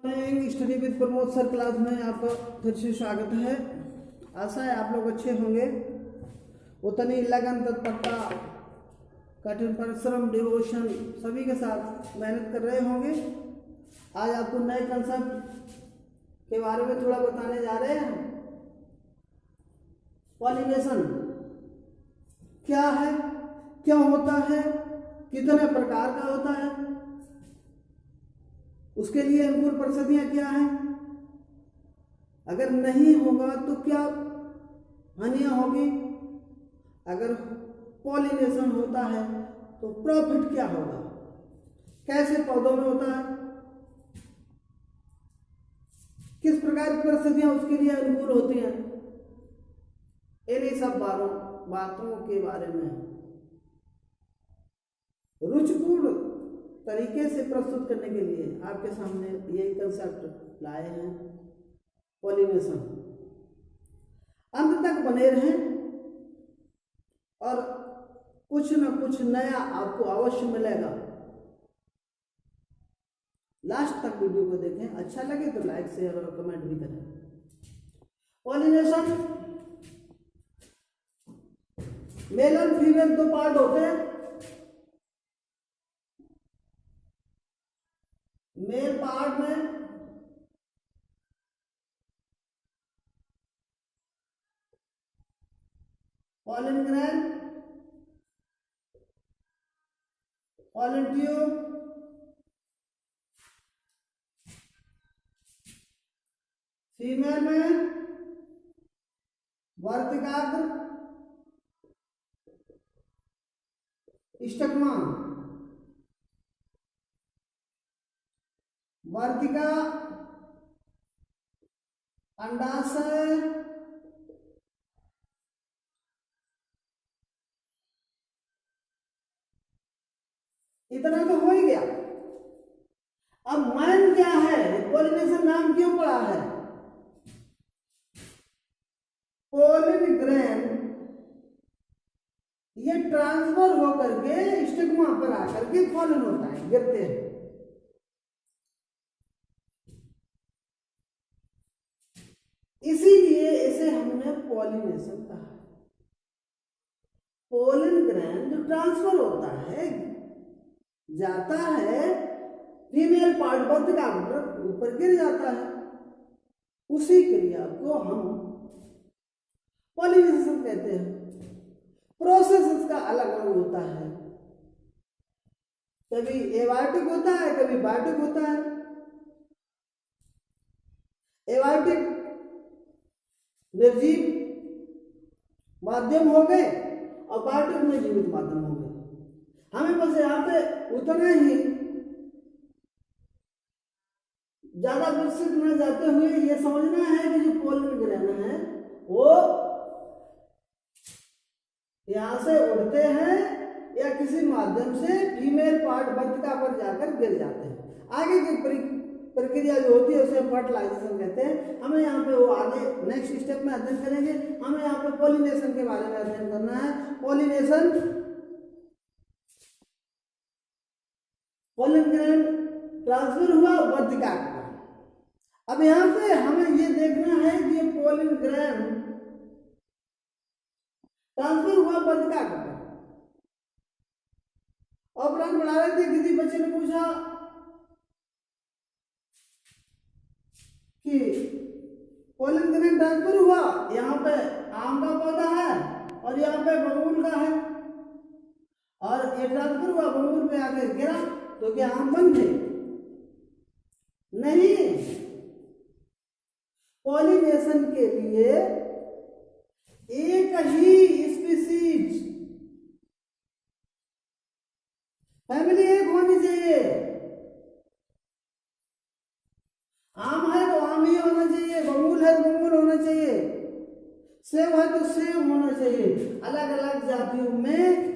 Morning study with Pramod sir class में आपका फिर से स्वागत है। आशा है आप लोग अच्छे होंगे। उतनी लगन, तत्परता, कठिन परिश्रम, डिवोशन सभी के साथ मेहनत कर रहे होंगे। आज आपको नए कंसेप्ट के बारे में थोड़ा बताने जा रहे हैं। पॉलिनेशन क्या है, क्यों होता है, कितने प्रकार का होता है, उसके लिए अनुकूल परिस्थितियां क्या हैं, अगर नहीं होगा तो क्या हानियां होगी, अगर पॉलिनेशन होता है तो प्रॉफिट क्या होगा, कैसे पौधों में होता है, किस प्रकार की परिस्थितियां उसके लिए अनुकूल होती हैं, इन्हीं सब बातों के बारे में रुचिपूर्ण तरीके से प्रस्तुत करने के लिए आपके सामने यही कंसेप्ट लाए हैं। पॉलिनेशन अंत तक बने रहें और कुछ न कुछ नया आपको अवश्य मिलेगा। लास्ट तक वीडियो को देखें, अच्छा लगे तो लाइक शेयर और कमेंट भी करें। पॉलिनेशन मेल और फीमेल दो पार्ट होते हैं। मेल पार्ट में pollen grand, pollen tube, female में वर्तिकाग्र, स्टिग्मा, वर्तिका, अंडाशय, इतना तो हो ही गया। अब मैन क्या है, पॉलिनेशन नाम क्यों पड़ा है? पोलिन ग्रेन ये ट्रांसफर होकर के स्टिग्मा पर आकर के पॉलन होता है, गिरते हैं। इसीलिए इसे हमने पॉलिनेशन कहा। पोलन ग्रेन जो ट्रांसफर होता है, जाता है फीमेल पार्ट वर्तिका पर, ऊपर गिर जाता है, उसी क्रिया को हम पॉलिनेशन कहते हैं। प्रोसेस इसका अलग अलग होता है, कभी एबायोटिक होता है, कभी बायोटिक होता है। एबायोटिक निर्जीव माध्यम हो गए और बायोटिक में जीवित माध्यम हो गए। हमें बस यहाँ पे उतना ही ज्यादा विकसित न जाते हुए ये समझना है कि जो पोलन ग्रेन है वो यहां से उड़ते हैं या किसी माध्यम से फीमेल पार्ट वर्तिका पर जाकर गिर जाते हैं। आगे की प्रक्रिया जो होती है उसे फर्टिलाइजेशन कहते हैं। हमें यहाँ पे वो आगे नेक्स्ट स्टेप में अध्ययन करेंगे। हमें यहाँ पे पॉलिनेशन के बारे में अध्ययन करना है। पॉलिनेशन, पोलन ग्रेन ट्रांसफर हुआ वर्तिका का। अब यहाँ पे हमें ये देखना है कि ये पोलन ग्रेन ट्रांसफर हुआ वर्तिका का। ऑपरेंड बना रहे थे, किसी बच्चे ने पूछा कि पोलन ग्रेन ट्रांसफर हुआ, यहाँ पे आम का पौधा है और यहाँ पे बबूल का है, और ये ट्रांसफर हुआ बबूल पे आकर गिरा तो क्या आम बन गए? नहीं। पॉलिनेशन के लिए एक ही स्पीसीज, फैमिली एक होनी चाहिए। आम है तो आम ही होना चाहिए, बबूल है तो बबूल होना चाहिए, सेब है तो सेब होना चाहिए। अलग अलग जातियों में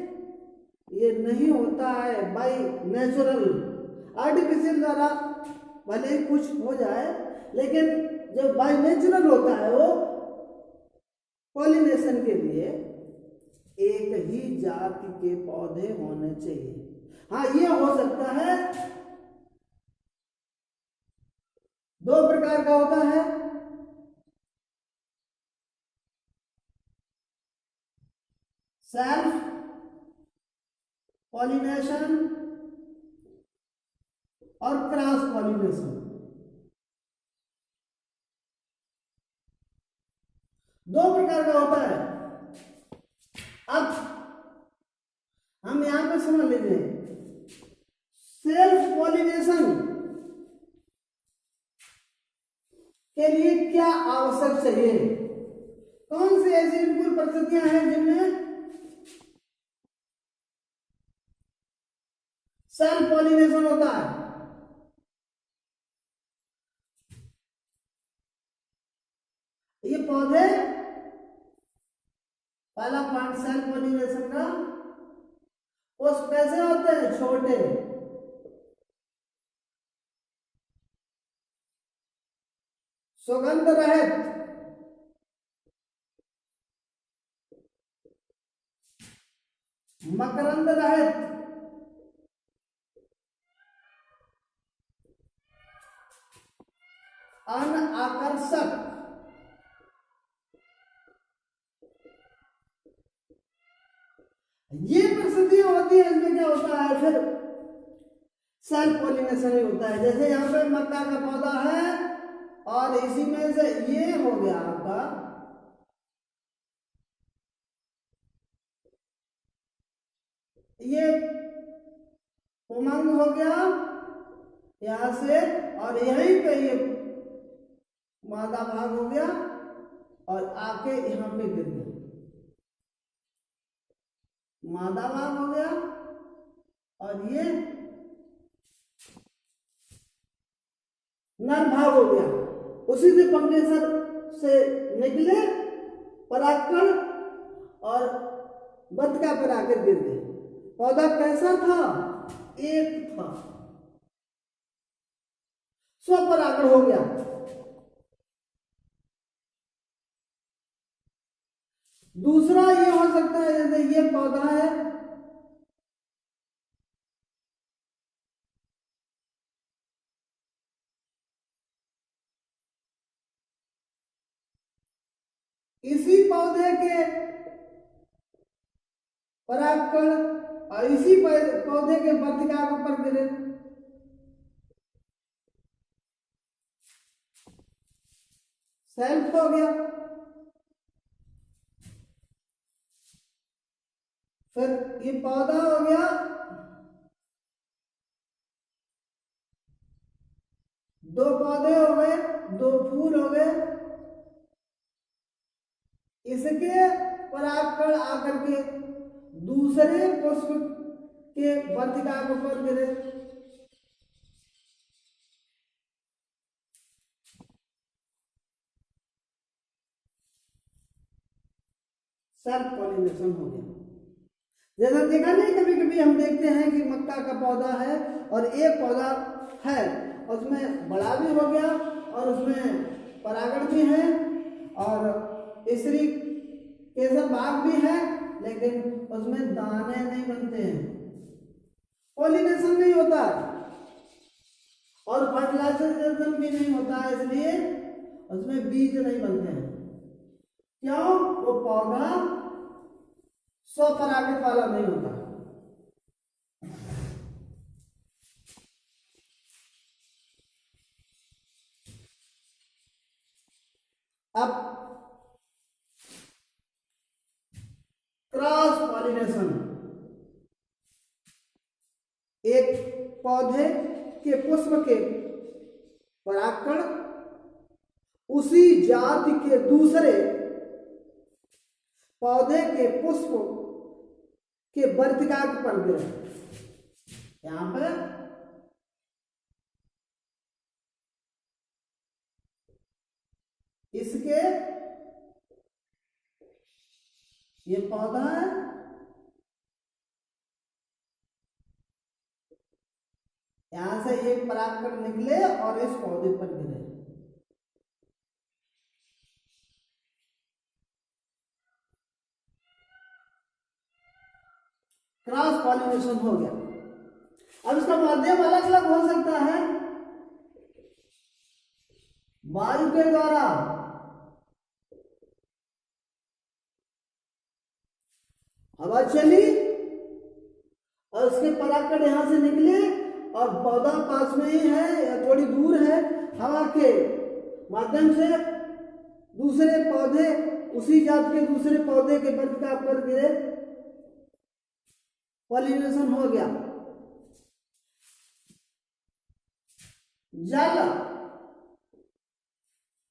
ये नहीं होता है बाई नेचुरल। आर्टिफिशियल द्वारा भले ही कुछ हो जाए, लेकिन जब बाई नेचुरल होता है वो पॉलिनेशन के लिए एक ही जाति के पौधे होने चाहिए। हाँ, ये हो सकता है दो प्रकार का होता है, सेल्फ पॉलिनेशन और क्रॉस पॉलिनेशन। दो प्रकार का होता है। अब हम यहां पर समझ लीजिए, सेल्फ पॉलिनेशन के लिए क्या आवश्यक चाहिए, कौन सी ऐसी अनुकूल परिस्थितियां हैं जिनमें सेल्फ पॉलिनेशन होता है। ये पौधे, पहला पॉइंट सेल्फ पॉलिनेशन का, पुष्प कैसे होते हैं, छोटे, सुगंध रहित, मकरंद रहित, अनाकर्षक, ये परिस्थितियां होती है। इसमें क्या होता है, फिर सेल्फ पॉलिनेशन ही होता है। जैसे यहाँ पे मक्का का पौधा है और इसी में से ये हो गया आपका, ये उमंग हो गया यहां से, और यहीं पे ये मादा भाग हो गया और आके यहां पे गिर गया, मादा भाग हो गया और ये नर भाग हो गया। उसी से पंक्चर से निकले परागकण और बतका पर आकर गिर गए। पौधा कैसा था, एक था, स्वपरागण हो गया। दूसरा ये हो सकता है, जैसे ये पौधा है, इसी पौधे के परागकण और इसी पौधे के बतका पर गिरे, सेल्फ हो गया। फिर ये पौधा हो गया, दो पौधे हो गए, दो फूल हो गए, इसके परागकण आकर के दूसरे पुष्प के वर्तिका पर गिरे, सेल्फ पॉलिनेशन हो गया। जैसा देखा नहीं, कभी कभी हम देखते हैं कि मक्का का पौधा है और एक पौधा है, उसमें बड़ा भी हो गया और उसमें परागण भी है और स्त्री केसर बाग भी है, लेकिन उसमें दाने नहीं बनते हैं, पॉलिनेशन नहीं होता और फर्टिलाइजेशन भी नहीं होता है, इसलिए उसमें बीज नहीं बनते हैं। क्यों? वो पौधा स्वपरागित वाला नहीं होता। अब क्रॉस पॉलिनेशन, एक पौधे के पुष्प के परागकण उसी जाति के दूसरे पौधे के पुष्प के वर्तिकाक पर गिरे। यहां पर इसके ये पौधा है, यहां से एक परागकण निकले और इस पौधे पर गिरे। क्रॉस पॉलिनेशन हो गया। अब इसका माध्यम अलग अलग हो सकता है, वायु के द्वारा हवा चली और उसके परागकण यहां से निकले और पौधा पास में ही है या थोड़ी दूर है, हवा के माध्यम से दूसरे पौधे, उसी जात के दूसरे पौधे के वर्तिका पर गिरे, पॉलिनेशन हो गया। जल,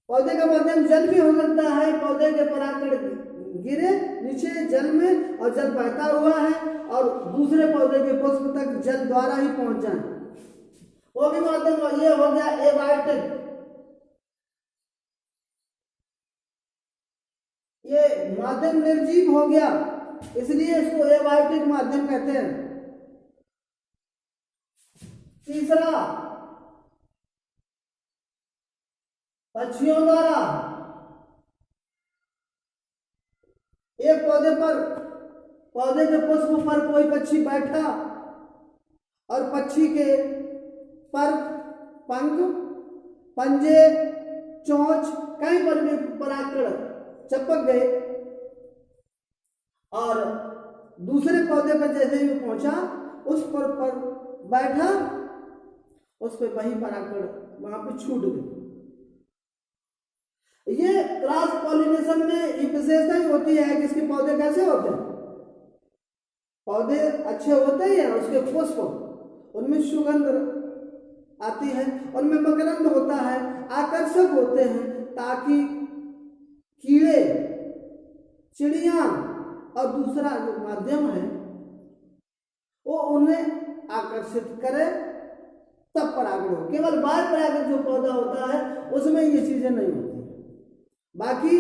पौधे का माध्यम जल भी हो सकता है, पौधे के परागकण गिरे नीचे जल में और जल बहता हुआ है और दूसरे पौधे के पुष्प तक जल द्वारा ही पहुंच जाए, वो भी माध्यम। ये हो गया एबायोटिक, ये माध्यम निर्जीव हो गया, इसलिए इसको एबायोटिक माध्यम कहते हैं। तीसरा, पक्षियों द्वारा, एक पौधे पर, पौधे के पुष्प पर कोई पक्षी बैठा और पक्षी के पर पंख, पंजे, चोंच कहीं पर भी परागकण चपक गए और दूसरे पौधे पर जैसे ही पहुंचा उस पर बैठा, उस पर वही परागकण वहां पे छूट गए। ये क्रॉस पॉलिनेशन में एक विशेषता ही होती है कि इसके पौधे कैसे होते हैं, पौधे अच्छे होते हैं, उसके पुष्प उनमें सुगंध आती है, उनमें मकरंद होता है, आकर्षक होते हैं, ताकि कीड़े, चिड़िया और दूसरा जो माध्यम है वो उन्हें आकर्षित करे, तब परागण हो। केवल बाह्य परागण जो पौधा होता है उसमें ये चीजें नहीं होती। बाकी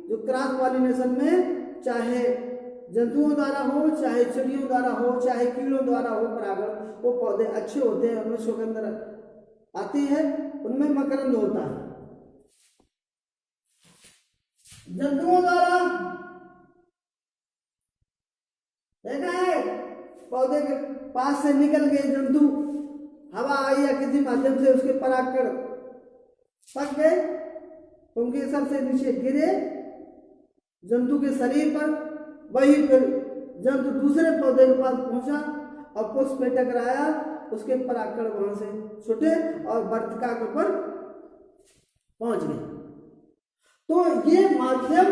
जो क्रॉस पॉलिनेशन में चाहे जंतुओं द्वारा हो, चाहे चिड़ियों द्वारा हो, चाहे कीड़ों द्वारा हो परागण, वो पौधे अच्छे होते हैं, उनमें सुगंध आती है, उनमें मकरंद होता है। जंतुओं द्वारा देखा है, पौधे के पास से निकल गए जंतु, हवा आई या किसी माध्यम से उसके परागकण पक गए, उनके सर से नीचे गिरे जंतु के शरीर पर, वही फिर जंतु दूसरे पौधे के पास पहुंचा और पुष्प में टकराया, उसके परागकण वहां से छूटे और वर्तिका के ऊपर पहुंच गए। तो ये माध्यम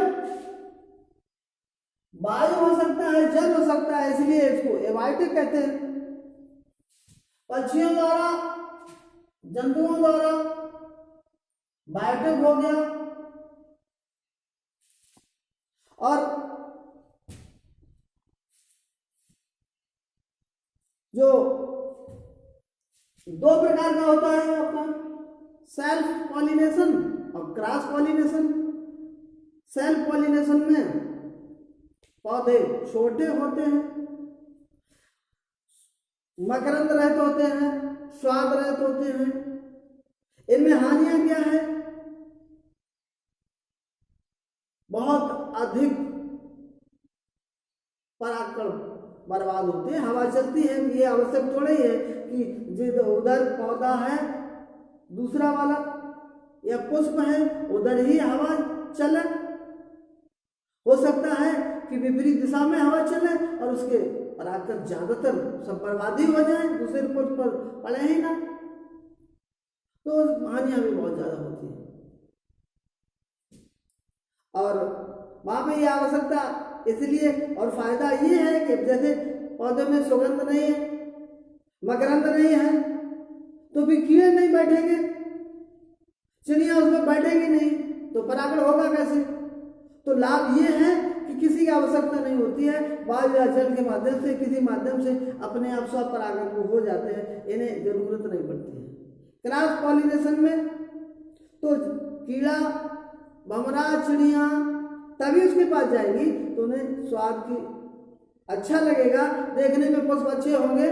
वायु हो सकता है, जल हो सकता है, इसलिए इसको एबायोटिक कहते हैं। पक्षियों द्वारा, जंतुओं द्वारा बायोटिक हो गया। और जो दो प्रकार का होता है आपका, सेल्फ पॉलिनेशन और क्रॉस पॉलिनेशन। सेल्फ पॉलिनेशन में पौधे छोटे होते हैं, मकरंद रहित होते हैं, स्वाद रहित होते हैं। इनमें हानियां क्या है, बहुत अधिक परागकण बर्बाद होते हैं। हवा चलती है, ये आवश्यक थोड़ा ही है कि जिधर उधर पौधा है दूसरा वाला या पुष्प है उधर ही हवा चले, हो सकता है कि विपरीत दिशा में हवा चले और उसके परागकण ज्यादातर सब बर्बादी हो जाए, दूसरे पुष्प पर पड़े ही ना, तो हानियां भी बहुत ज्यादा होती है। और वहां पे ये आवश्यकता इसलिए और फायदा ये है कि जैसे पौधे में सुगंध नहीं है, मकरंद नहीं है, तो भी कीड़े नहीं बैठेंगे, चिड़िया उसमें बैठेंगी नहीं, तो परागण होगा कैसे। तो लाभ ये है कि किसी की आवश्यकता नहीं होती है, वायु या जल के माध्यम से, किसी माध्यम से अपने आप स्व परागण को हो जाते हैं, इन्हें जरूरत नहीं पड़ती है। क्रॉस पॉलिनेशन में तो कीड़ा, भंवरा, चिड़िया तभी उसके पास जाएंगी तो उन्हें स्वाद की अच्छा लगेगा, देखने में पुष्प अच्छे होंगे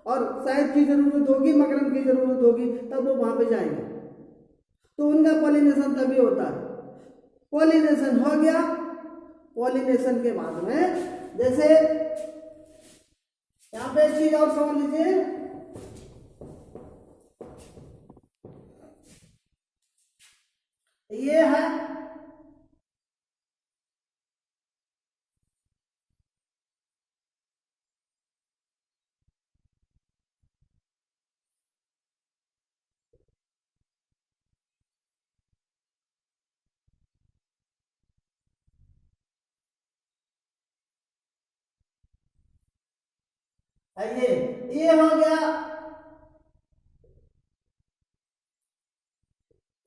और शहद की जरूरत होगी, मकरंद की जरूरत होगी, तब वो वहां पे जाएंगे, तो उनका पॉलिनेशन तभी होता है। पॉलिनेशन हो गया, पॉलिनेशन के बाद में जैसे यहां पे एक चीज और समझ लीजिए, ये है ये हो गया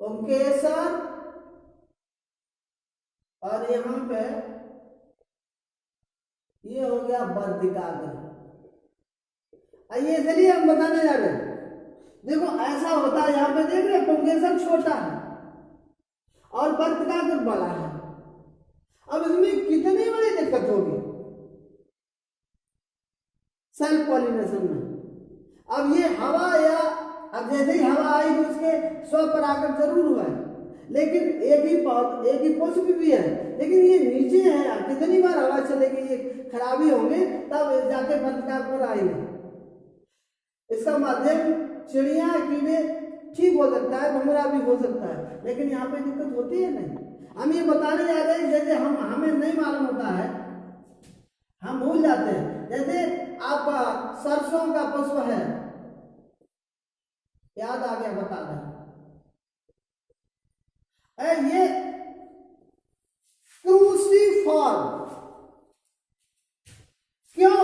पुंकेसर, और यहाँ पे ये हो गया बद्रिकाग्र। ये इसलिए हम बताने जा रहे हैं, देखो ऐसा होता है, यहाँ पे देख रहे पुंकेसर छोटा है और बद्रिकाग्र बड़ा है। अब इसमें कितनी बड़ी दिक्कत होगी सेल्फ पॉलिनेशन में। अब ये हवा, या अब जैसे ही हवा आई तो उसके स्वपरागण जरूर हुआ है, लेकिन एक ही पुष्प भी है, लेकिन ये नीचे है, कितनी बार हवा चलेगी, ये खराबी होंगे तब जाके बद्रिकाग्र आएंगे। इसका माध्यम चिड़िया कीड़े ठीक हो सकता है, भंवरा भी हो सकता है, लेकिन यहाँ पे दिक्कत होती है नहीं। हम ये बताने जा रहे हैं, जैसे हमें नहीं मालूम होता है, हम भूल जाते हैं। जैसे आपका सरसों का पुष्प है, याद आ गया, बता दें ये क्रूसिफॉर्म, क्यों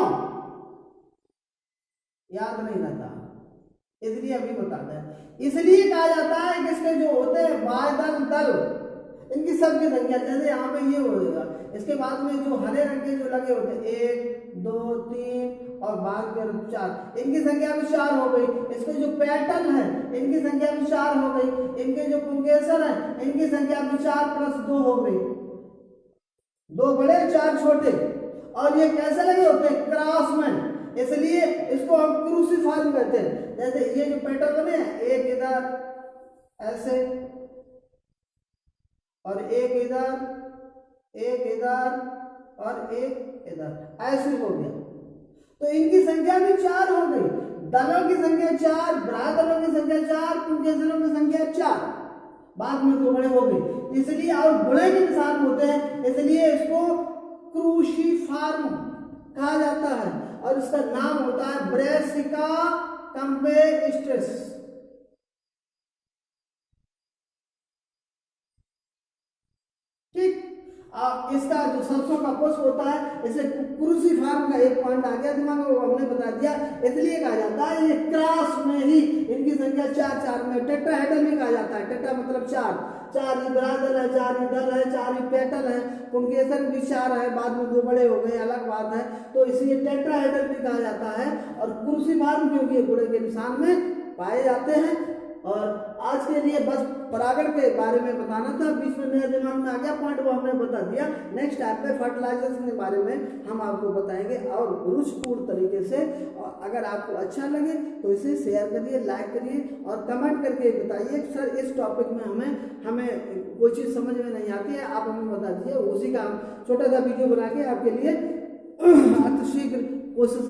याद नहीं रहता, इसलिए अभी बताते हैं। इसलिए कहा जाता है कि इसके जो होते हैं बायदल दल, इनकी सबकी संख्या, जैसे यहाँ पे ये होगा, इसके बाद में जो हरे रंग के जो लगे होते हैं 1 2 3 और बाद के 4, इनकी संख्या भी 4 हो गई। इसके जो पेटल है इनकी संख्या भी 4 हो गई। इनके जो पुंकेसर है इनकी संख्या भी 4 + 2 हो गई, 2 बड़े 4 छोटे। और ये कैसे लगे होते हैं, क्रॉस में, इसलिए इसको हम क्रूसिफॉर्म कहते हैं। जैसे ये जो पेटल बने हैं, एक इधर ऐसे और एक इधर और एक इधर, ऐसे हो गया। तो इनकी संख्या भी 4 हो गई। दलों की संख्या 4, बरादलों की संख्या 4, पुंकेसरों की संख्या 4, बाद में 2 बड़े हो गए, इसलिए और बड़े के निशान होते हैं, इसलिए इसको क्रूसिफॉर्म कहा जाता है। और इसका नाम होता है ब्रेसिका कैम्पेस्ट्रिस। ठीक, इसका जो सरसों का पुष्प होता है, इसे क्रूसिफॉर्म का एक पॉइंट आ गया दिमाग में, वो हमने बता दिया। इसलिए कहा जाता है ये क्रॉस में ही इनकी संख्या 4 में, टेट्राहेड्रल भी कहा जाता है। टेट्रा मतलब 4 ही बरादल है, 4 ही दल है, 4 ही पेटल है, पुंकेसर भी 4 है, बाद में 2 बड़े हो गए, अलग बात है। तो इसलिए टेट्राहेड्रल भी कहा जाता है। और क्रूसिफॉर्म क्योंकि गुणे के निशान में पाए जाते हैं। और आज के लिए बस परागण के बारे में बताना था, बीच में मेरे दिमाग में आ गया पॉइंट, वो हमने बता दिया। नेक्स्ट टाइम पे फर्टिलाइजर्स के बारे में हम आपको बताएंगे और रुचिपूर्ण तरीके से। और अगर आपको अच्छा लगे तो इसे शेयर करिए, लाइक करिए और कमेंट करके बताइए सर इस टॉपिक में हमें कोई चीज़ समझ में नहीं आती है, आप हमें बता दीजिए। उसी का हम छोटा सा वीडियो बना के आपके लिए अतिशीघ्र कोशिश